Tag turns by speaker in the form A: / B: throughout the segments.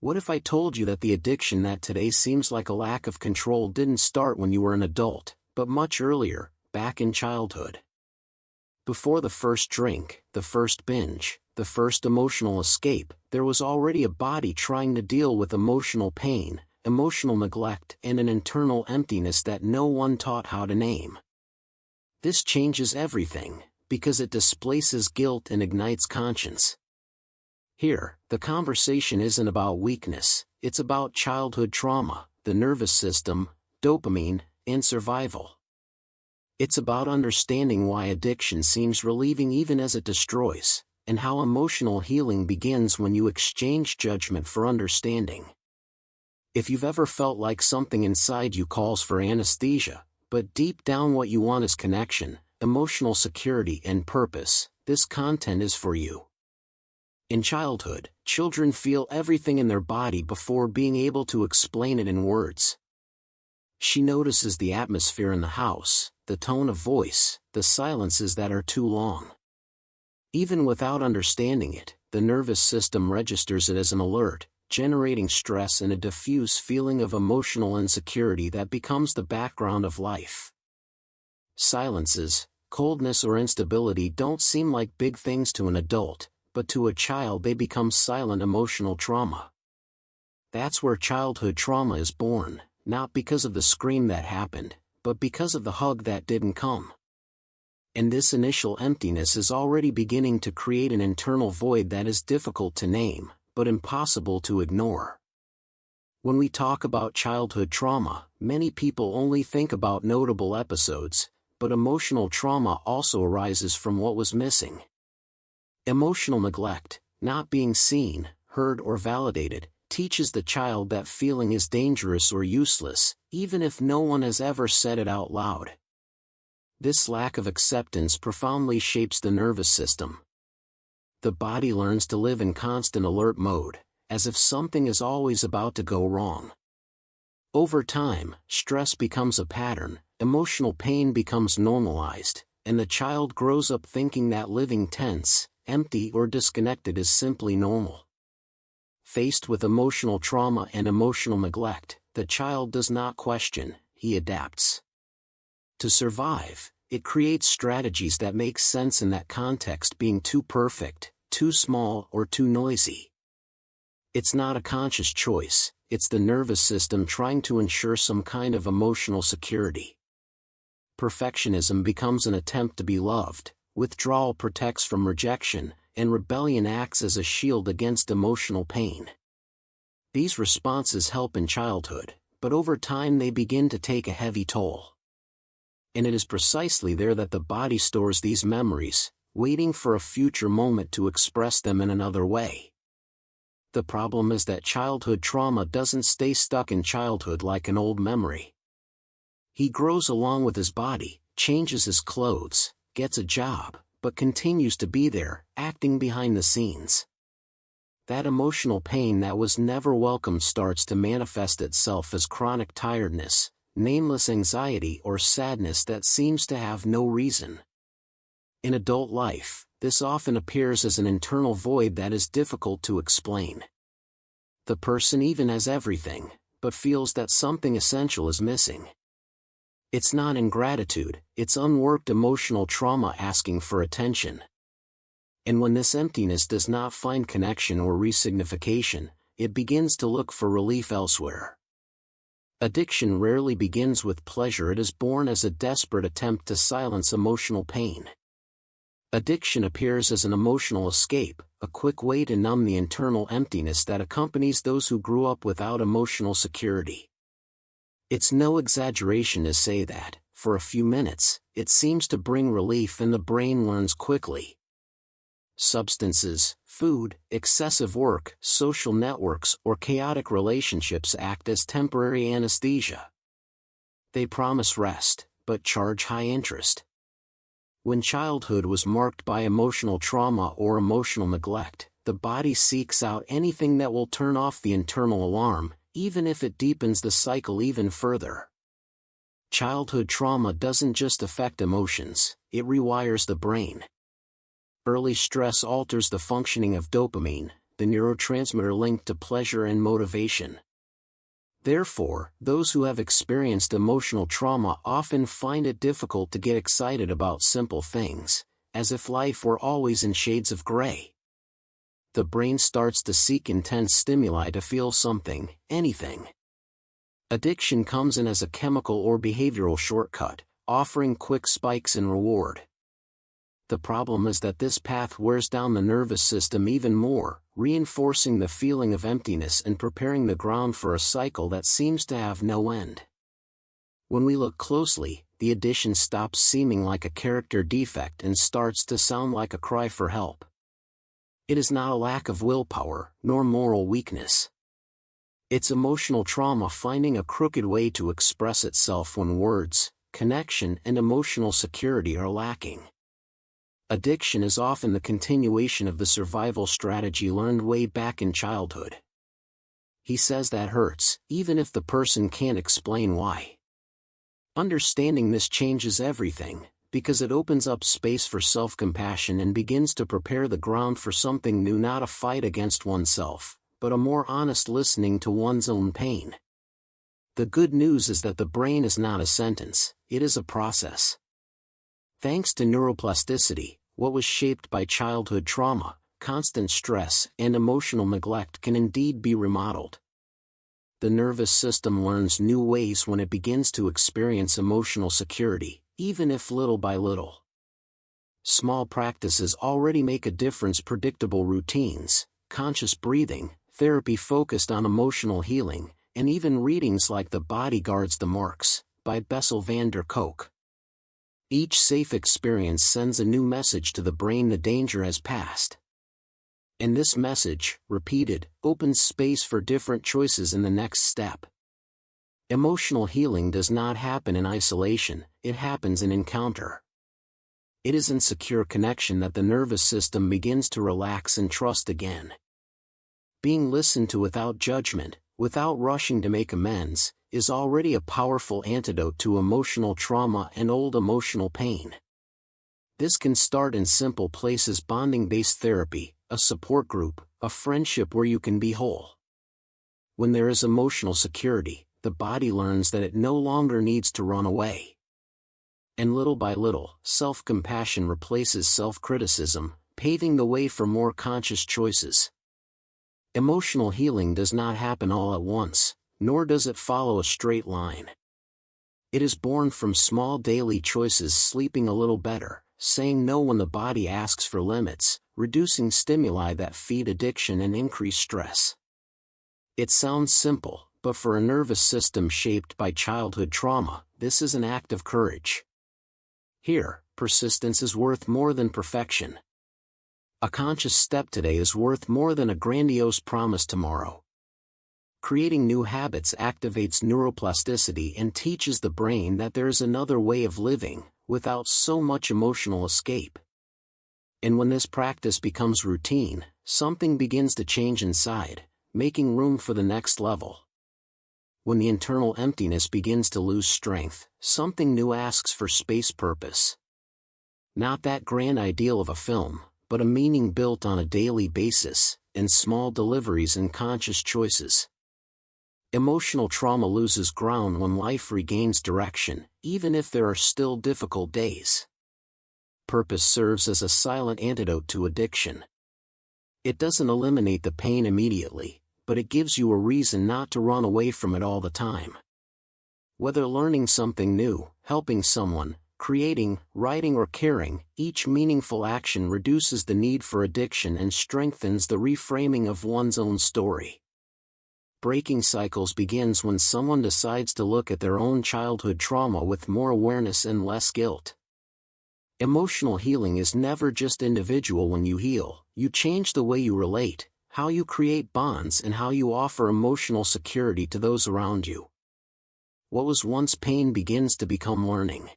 A: What if I told you that the addiction that today seems like a lack of control didn't start when you were an adult, but much earlier, back in childhood? Before the first drink, the first binge, the first emotional escape, there was already a body trying to deal with emotional pain, emotional neglect, and an internal emptiness that no one taught how to name. This changes everything, because it displaces guilt and ignites conscience. Here, the conversation isn't about weakness, it's about childhood trauma, the nervous system, dopamine, and survival. It's about understanding why addiction seems relieving even as it destroys, and how emotional healing begins when you exchange judgment for understanding. If you've ever felt like something inside you calls for anesthesia, but deep down what you want is connection, emotional security and purpose, this content is for you. In childhood, children feel everything in their body before being able to explain it in words. She notices the atmosphere in the house, the tone of voice, the silences that are too long. Even without understanding it, the nervous system registers it as an alert, generating stress and a diffuse feeling of emotional insecurity that becomes the background of life. Silences, coldness or instability don't seem like big things to an adult, but to a child they become silent emotional trauma. That's where childhood trauma is born, not because of the scream that happened, but because of the hug that didn't come. And this initial emptiness is already beginning to create an internal void that is difficult to name, but impossible to ignore. When we talk about childhood trauma, many people only think about notable episodes, but emotional trauma also arises from what was missing. Emotional neglect, not being seen, heard or validated, teaches the child that feeling is dangerous or useless, even if no one has ever said it out loud. This lack of acceptance profoundly shapes the nervous system. The body learns to live in constant alert mode, as if something is always about to go wrong. Over time, stress becomes a pattern, emotional pain becomes normalized, and the child grows up thinking that living tense, empty or disconnected is simply normal. Faced with emotional trauma and emotional neglect, the child does not question, he adapts. To survive, it creates strategies that make sense in that context, being too perfect, too small or too noisy. It's not a conscious choice, it's the nervous system trying to ensure some kind of emotional security. Perfectionism becomes an attempt to be loved, withdrawal protects from rejection, and rebellion acts as a shield against emotional pain. These responses help in childhood, but over time they begin to take a heavy toll. And it is precisely there that the body stores these memories, waiting for a future moment to express them in another way. The problem is that childhood trauma doesn't stay stuck in childhood like an old memory. He grows along with his body, changes his clothes, gets a job, but continues to be there, acting behind the scenes. That emotional pain that was never welcomed starts to manifest itself as chronic tiredness, nameless anxiety or sadness that seems to have no reason. In adult life, this often appears as an internal void that is difficult to explain. The person even has everything, but feels that something essential is missing. It's not ingratitude, it's unworked emotional trauma asking for attention. And when this emptiness does not find connection or resignification, it begins to look for relief elsewhere. Addiction rarely begins with pleasure, it is born as a desperate attempt to silence emotional pain. Addiction appears as an emotional escape, a quick way to numb the internal emptiness that accompanies those who grew up without emotional security. It's no exaggeration to say that, for a few minutes, it seems to bring relief and the brain learns quickly. Substances, food, excessive work, social networks, or chaotic relationships act as temporary anesthesia. They promise rest, but charge high interest. When childhood was marked by emotional trauma or emotional neglect, the body seeks out anything that will turn off the internal alarm, even if it deepens the cycle even further. Childhood trauma doesn't just affect emotions, it rewires the brain. Early stress alters the functioning of dopamine, the neurotransmitter linked to pleasure and motivation. Therefore, those who have experienced emotional trauma often find it difficult to get excited about simple things, as if life were always in shades of gray. The brain starts to seek intense stimuli to feel something, anything. Addiction comes in as a chemical or behavioral shortcut, offering quick spikes in reward. The problem is that this path wears down the nervous system even more, reinforcing the feeling of emptiness and preparing the ground for a cycle that seems to have no end. When we look closely, the addiction stops seeming like a character defect and starts to sound like a cry for help. It is not a lack of willpower, nor moral weakness. It's emotional trauma finding a crooked way to express itself when words, connection, and emotional security are lacking. Addiction is often the continuation of the survival strategy learned way back in childhood. He says that hurts, even if the person can't explain why. Understanding this changes everything, because it opens up space for self-compassion and begins to prepare the ground for something new, not a fight against oneself, but a more honest listening to one's own pain. The good news is that the brain is not a sentence, it is a process. Thanks to neuroplasticity, what was shaped by childhood trauma, constant stress, and emotional neglect can indeed be remodeled. The nervous system learns new ways when it begins to experience emotional security, even if little by little. Small practices already make a difference: predictable routines, conscious breathing, therapy focused on emotional healing, and even readings like The Body Guards the Marks, by Bessel van der Kolk. Each safe experience sends a new message to the brain: the danger has passed. And this message, repeated, opens space for different choices in the next step. Emotional healing does not happen in isolation, it happens in encounter. It is in secure connection that the nervous system begins to relax and trust again. Being listened to without judgment, without rushing to make amends, is already a powerful antidote to emotional trauma and old emotional pain. This can start in simple places: bonding-based therapy, a support group, a friendship where you can be whole. When there is emotional security, the body learns that it no longer needs to run away. And little by little, self-compassion replaces self-criticism, paving the way for more conscious choices. Emotional healing does not happen all at once, nor does it follow a straight line. It is born from small daily choices: sleeping a little better, saying no when the body asks for limits, reducing stimuli that feed addiction and increase stress. It sounds simple, but for a nervous system shaped by childhood trauma, this is an act of courage. Here, persistence is worth more than perfection. A conscious step today is worth more than a grandiose promise tomorrow. Creating new habits activates neuroplasticity and teaches the brain that there is another way of living, without so much emotional escape. And when this practice becomes routine, something begins to change inside, making room for the next level. When the internal emptiness begins to lose strength, something new asks for space: purpose. Not that grand ideal of a film, but a meaning built on a daily basis, in small deliveries and conscious choices. Emotional trauma loses ground when life regains direction, even if there are still difficult days. Purpose serves as a silent antidote to addiction. It doesn't eliminate the pain immediately, but it gives you a reason not to run away from it all the time. Whether learning something new, helping someone, creating, writing, or caring, each meaningful action reduces the need for addiction and strengthens the reframing of one's own story. Breaking cycles begins when someone decides to look at their own childhood trauma with more awareness and less guilt. Emotional healing is never just individual. When you heal, you change the way you relate, how you create bonds, and how you offer emotional security to those around you. What was once pain begins to become learning.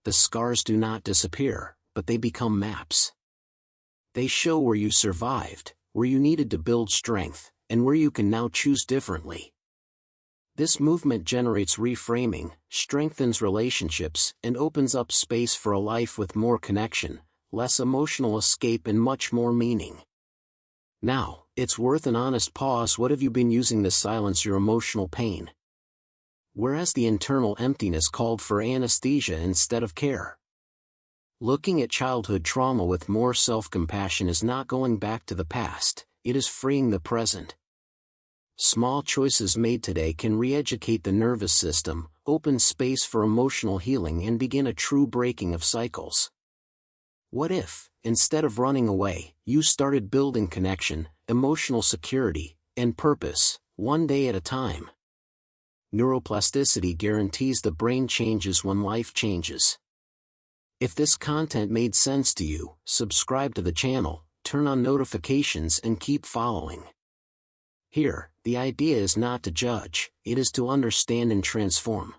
A: The scars do not disappear, but they become maps. They show where you survived, where you needed to build strength, and where you can now choose differently. This movement generates reframing, strengthens relationships, and opens up space for a life with more connection, less emotional escape, and much more meaning. Now, It's worth an honest pause. What have you been using to silence your emotional pain? Whereas the internal emptiness called for anesthesia instead of care. Looking at childhood trauma with more self-compassion is not going back to the past, it is freeing the present. Small choices made today can re-educate the nervous system, open space for emotional healing, and begin a true breaking of cycles. What if, instead of running away, you started building connection, emotional security, and purpose, one day at a time? Neuroplasticity guarantees the brain changes when life changes. If this content made sense to you, subscribe to the channel, turn on notifications, and keep following. Here, the idea is not to judge, it is to understand and transform.